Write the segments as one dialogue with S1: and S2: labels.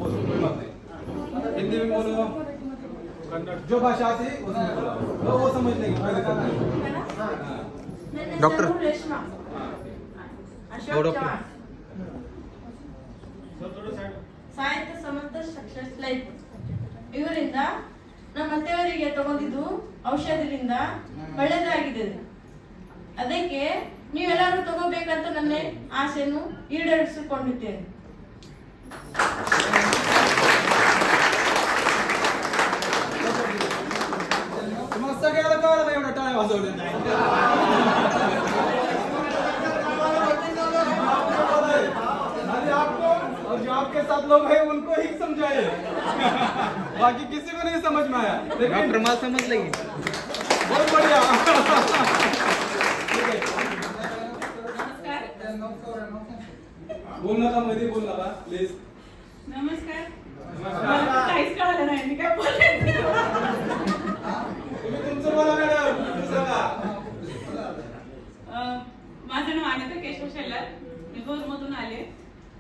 S1: बोलो, कोई बात नहीं। हिंदी में बोलो, जो भाषा आती है उसमें बोलो, तो वो समझ लेंगे।
S2: डॉक्टर
S3: अशोक चव्हाण ಸಾಹಿತ್ಯ ಸಮಂತ ಸಕ್ಸಸ್ ಲೈಫ್ ಇವರಿಂದ ನಮ್ಮ ಅತ್ತೆಯವರಿಗೆ ತಗೊಂಡಿದ್ದು ಔಷಧಿಯಿಂದ ಒಳ್ಳೆದಾಗಿದೆ. ಅದಕ್ಕೆ ನೀವೆಲ್ಲರೂ ತಗೋಬೇಕಂತ ನನ್ನ ಆಸೆಯನ್ನು ಈಡೇರಿಸಿಕೊಂಡಿದ್ದೇನೆ.
S1: आपके साथ लोग हैं उनको ही समझाए, बाकी किसी को नहीं समझ में आया।
S2: डॉक्टर माल समझ लेगी।
S1: बहुत बढ़िया।
S4: नमस्कार.
S1: बोल नका, मध्ये बोल नका प्लीज.
S4: नमस्कार. काहीच कळलं नाही मी काय बोलले.
S1: तुम्ही तुमचं बोला मॅडम, दुसरं का?
S4: माझं नाव अनिता केशव शेलार. मी भोरमधून आले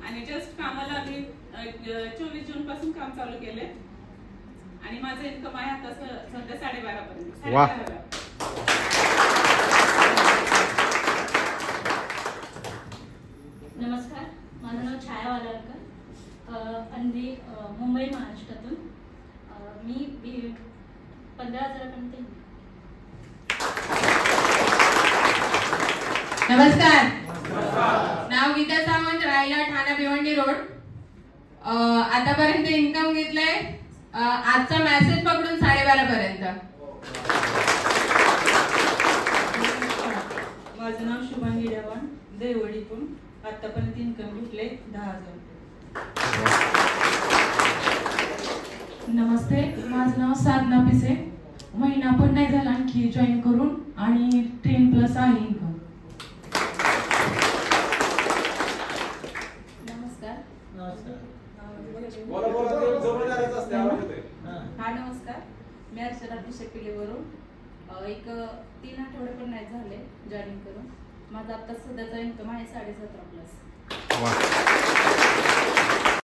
S4: आणि जस्ट कामाला मी 24 जून पासून काम चालू केले आणि माझं इन्कम आहे आता सध्या 12.5 पर्यंत.
S2: वाह.
S5: नमस्कार, माझं नाव छाया वालारकर. अंधी मुंबई महाराष्ट्रातून. मी 15,000पर्यंत.
S6: नमस्कार. नाव गीता सावंत, राहायला ठाणा भिवंडी रोड. आतापर्यंत इन्कम घेतलंय आजचा मेसेज पकडून 12.5 पर्यंत.
S3: माझं नाव शुभांगी देवाण, देवडीतून. आतापर्यंत इन्कम घेतले 10,000.
S7: नमस्ते, माझं नाव साधना पिसे. महिना पण नाही झाला आणखी जॉईन करून आणि 10+ आहे इन्कम.
S5: नमस्कार.
S1: बोला बोला, जोरदारच असते, आवाज येतोय.
S5: हा नमस्कार, मी अर्चना पिशेपिलेवरून. एक 3 आठवडे पण नाही झाले जॉईन करून. माझा आता सध्याचा इन्कम आहे 17.5+.
S2: वाह.